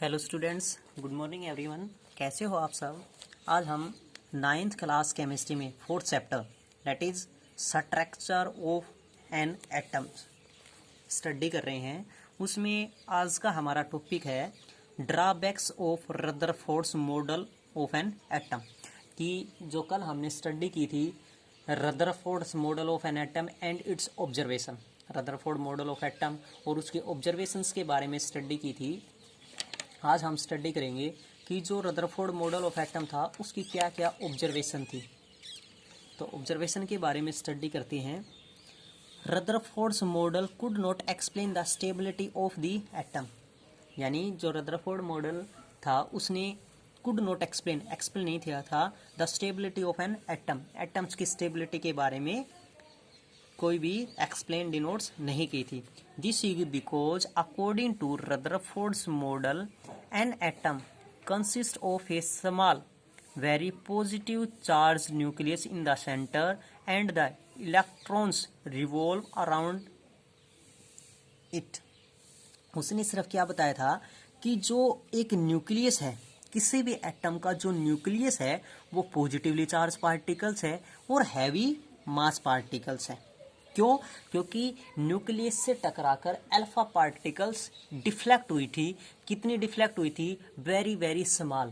Hello students, good morning everyone. कैसे हो आप सब। आज हम 9th क्लास केमिस्ट्री में 4th chapter that is structure of an atom study कर रहे हैं। उसमें आज का हमारा टॉपिक है drawbacks of Rutherford's model of an atom. कि जो कल हमने स्टडी की थी Rutherford's model of an atom and it's observation, Rutherford model of atom और उसके ऑब्जर्वेशंस के बारे में स्टडी की थी। आज हम स्टडी करेंगे कि जो रदरफोर्ड मॉडल ऑफ एटम था उसकी क्या क्या ऑब्जर्वेशन थी। तो ऑब्जर्वेशन के बारे में स्टडी करते हैं। Rutherford's model could not explain the stability of the atom, यानी जो रदरफोर्ड मॉडल था उसने कुड नॉट एक्सप्लेन नहीं किया था the stability of an atom, atoms की स्टेबिलिटी के बारे में कोई भी एक्सप्लेन डिनोट्स नहीं की थी। This is because according to Rutherford's model an atom consist of a small very positive charge nucleus in the center and the electrons revolve around it. उसने सिर्फ क्या बताया था कि जो एक न्यूक्लियस है, किसी भी एटम का जो न्यूक्लियस है वो पॉजिटिवली चार्ज पार्टिकल्स है और हैवी मास पार्टिकल्स है। क्यों? क्योंकि न्यूक्लियस से टकराकर अल्फा पार्टिकल्स डिफ्लेक्ट हुई थी। कितनी डिफ्लेक्ट हुई थी? Very very small,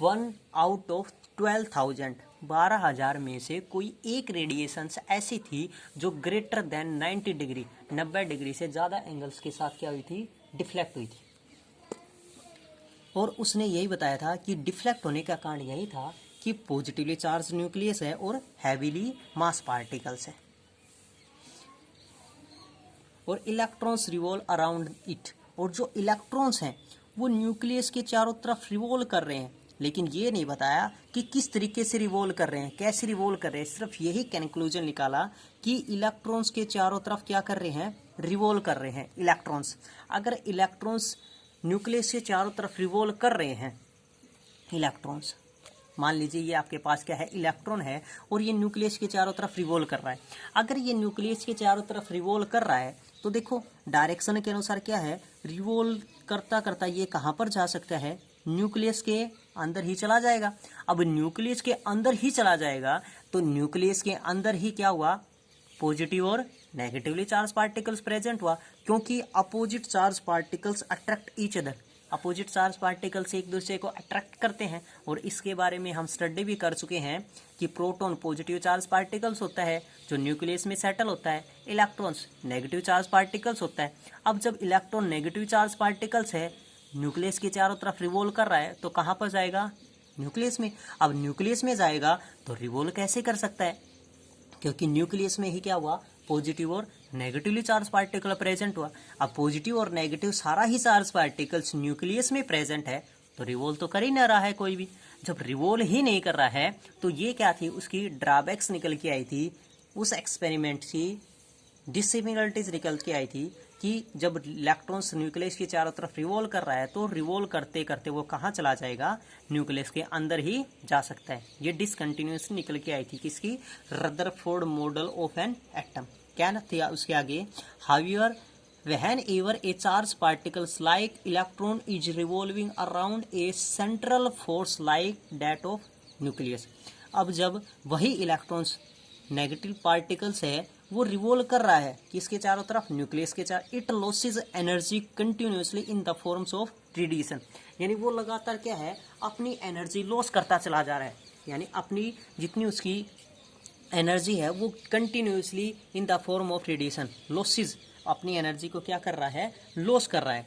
1 out of 12,000, 12,000 में से कोई एक रेडिएशंस ऐसी थी जो ग्रेटर देन 90 डिग्री, 90 डिग्री से ज़्यादा एंगल्स के साथ क्या हुई थी? डिफ्लेक्ट हुई थी। और उसने यही बताया था कि डिफ्लेक्ट होने का कारण यही था कि पॉजिटिवली चार्ज न्यूक्लियस है और हैवीली मास पार्टिकल्स है और इलेक्ट्रॉन्स रिवॉल्व अराउंड इट। और जो इलेक्ट्रॉन्स हैं वो न्यूक्लियस के चारों तरफ रिवॉल्व कर रहे हैं, लेकिन ये नहीं बताया कि किस तरीके से रिवॉल्व कर रहे हैं, कैसे रिवॉल्व कर रहे हैं। सिर्फ यही कंक्लूजन निकाला कि इलेक्ट्रॉन्स के चारों तरफ क्या कर रहे हैं? रिवॉल्व कर रहे हैं इलेक्ट्रॉन्स। अगर इलेक्ट्रॉन्स न्यूक्लियस के चारों तरफ रिवॉल्व कर रहे हैं, इलेक्ट्रॉन्स मान लीजिए ये आपके पास क्या है? इलेक्ट्रॉन है और ये न्यूक्लियस के चारों तरफ रिवॉल्व कर रहा है। अगर ये न्यूक्लियस के चारों तरफ रिवॉल्व कर रहा है तो देखो डायरेक्शन के अनुसार क्या है? रिवॉल्व करता करता ये कहाँ पर जा सकता है? न्यूक्लियस के अंदर ही चला जाएगा। अब न्यूक्लियस के अंदर ही चला जाएगा तो न्यूक्लियस के अंदर ही क्या हुआ? पॉजिटिव और नेगेटिवली चार्ज पार्टिकल्स प्रेजेंट हुआ, क्योंकि opposite charge particles attract each other. Opposite charge particles एक दूसरे को अट्रैक्ट करते हैं और इसके बारे में हम स्टडी भी कर चुके हैं कि प्रोटॉन पॉजिटिव चार्ज पार्टिकल्स होता है जो न्यूक्लियस में सेटल होता है, इलेक्ट्रॉन्स नेगेटिव चार्ज पार्टिकल्स होता है। अब जब इलेक्ट्रॉन नेगेटिव चार्ज पार्टिकल्स है, न्यूक्लियस के चारों तरफ रिवॉल्व कर रहा है, तो कहाँ पर जाएगा? न्यूक्लियस में। अब न्यूक्लियस में जाएगा तो रिवॉल्व कैसे कर सकता है? क्योंकि न्यूक्लियस में ही क्या हुआ? पॉजिटिव और नेगेटिवली चार्ज पार्टिकल प्रेजेंट हुआ। अब पॉजिटिव और नेगेटिव सारा ही चार्ज पार्टिकल्स न्यूक्लियस में प्रेजेंट है तो रिवॉल्व तो कर ही ना रहा है कोई भी। जब रिवॉल्व ही नहीं कर रहा है तो ये क्या थी? उसकी ड्रॉबैक्स निकल के आई थी, उस एक्सपेरिमेंट की डिससिमिलरिटीज निकल के आई थी कि जब इलेक्ट्रॉन्स न्यूक्लियस के चारों तरफ रिवॉल्व कर रहा है तो रिवॉल्व करते करते वो कहाँ चला जाएगा? न्यूक्लियस के अंदर ही जा सकता है। ये डिसकंटिन्यूस निकल के आई थी किसकी? Rutherford model of an atom. क्या ना था उसके आगे? However whenever a charged particles like electron is revolving around a central force like that of nucleus। अब जब वही इलेक्ट्रॉन्स नेगेटिव पार्टिकल्स है वो रिवॉल्व कर रहा है किसके चारों तरफ? न्यूक्लियस के चारों। It losses energy continuously in the forms of radiation, यानी वो लगातार क्या है? अपनी एनर्जी लॉस करता चला जा रहा है, यानी अपनी जितनी उसकी एनर्जी है वो continuously in the form of radiation losses, अपनी एनर्जी को क्या कर रहा है? लॉस कर रहा है।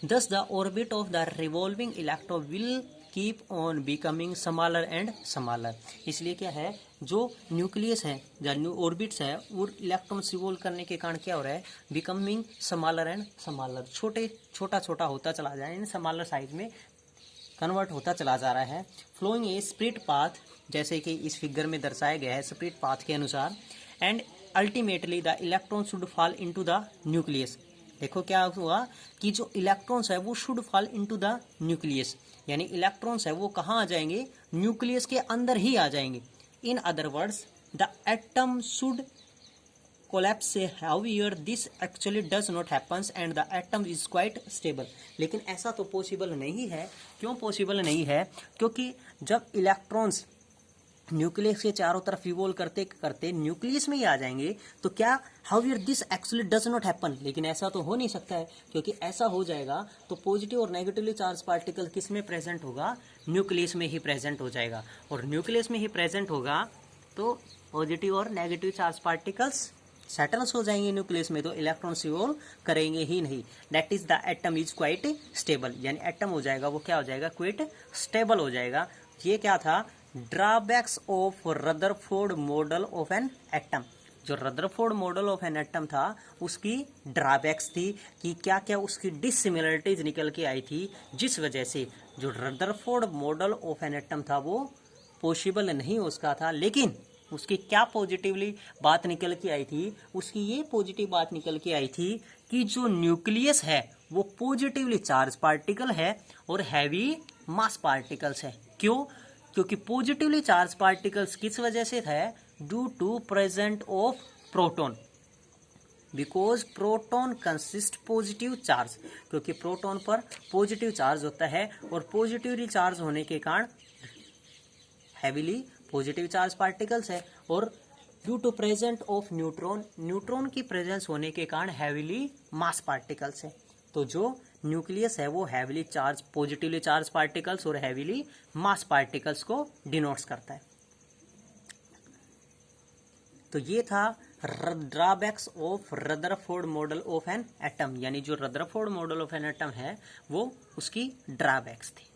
दस the orbit of the revolving electron will keep on becoming smaller and smaller. इसलिए क्या है? जो न्यूक्लियस है, जो ऑर्बिट्स है, वो इलेक्ट्रॉन्स रिवॉल्व करने के कारण क्या हो रहा है? बिकमिंग स्मॉलर एंड स्मॉलर, छोटा छोटा होता चला जा रहा है, यानी स्मॉलर साइज में कन्वर्ट होता चला जा रहा है। फ्लोइंग ए स्प्लिट पाथ, जैसे कि इस फिगर में दर्शाया गया है स्प्लिट पाथ के अनुसार। And ultimately the electron should fall into the nucleus. देखो क्या हुआ कि जो इलेक्ट्रॉन्स है वो should fall into the nucleus, यानी इलेक्ट्रॉन्स है वो कहाँ आ जाएंगे? न्यूक्लियस के अंदर ही आ जाएंगे। In other words the atom should collapse से however this actually does not happens and the atom is quite stable. लेकिन ऐसा तो पॉसिबल नहीं है। क्यों पॉसिबल नहीं है? क्योंकि जब इलेक्ट्रॉन्स न्यूक्लियस के चारों तरफ रिवॉल्व करते करते न्यूक्लियस में ही आ जाएंगे तो क्या however this actually does not happen, लेकिन ऐसा तो हो नहीं सकता है। क्योंकि ऐसा हो जाएगा तो पॉजिटिव और नेगेटिवली चार्ज पार्टिकल किस में प्रेजेंट होगा? न्यूक्लियस में ही प्रेजेंट हो जाएगा। और न्यूक्लियस में ही प्रेजेंट होगा तो पॉजिटिव और नेगेटिव चार्ज पार्टिकल्स सेटल्स हो जाएंगे न्यूक्लियस में, तो इलेक्ट्रॉन्स रिवॉल्व करेंगे ही नहीं। That is the atom is quite stable, यानी एटम हो जाएगा वो क्या हो जाएगा? क्वाइट स्टेबल हो जाएगा। ये क्या था? Drawbacks of Rutherford model of an atom. जो Rutherford model of an atom था उसकी ड्रॉबैक्स थी कि क्या क्या उसकी डिसिमिलरिटीज निकल के आई थी, जिस वजह से जो Rutherford model of an atom था वो पॉसिबल नहीं उसका था। लेकिन उसकी क्या पॉजिटिवली बात निकल के आई थी? उसकी ये पॉजिटिव बात निकल के आई थी कि जो न्यूक्लियस है वो पॉजिटिवली चार्ज पार्टिकल है और हैवी मास पार्टिकल्स है। क्यों? क्योंकि पॉजिटिवली चार्ज पार्टिकल्स किस वजह से है? Due to present of proton, because proton consist positive charge. क्योंकि प्रोटॉन पर पॉजिटिव चार्ज होता है और पॉजिटिवली चार्ज होने के कारण हैवीली पॉजिटिव चार्ज पार्टिकल्स है। और due to present of neutron, neutron की प्रेजेंस होने के कारण हैवीली मास पार्टिकल्स है। तो जो न्यूक्लियस है वो heavily charge, positively charge particles और हैवीली मास पार्टिकल्स को डिनोट्स करता है। तो ये था drawbacks of Rutherford model of an atom, यानी जो Rutherford model of an atom है वो उसकी ड्रॉबैक्स थी।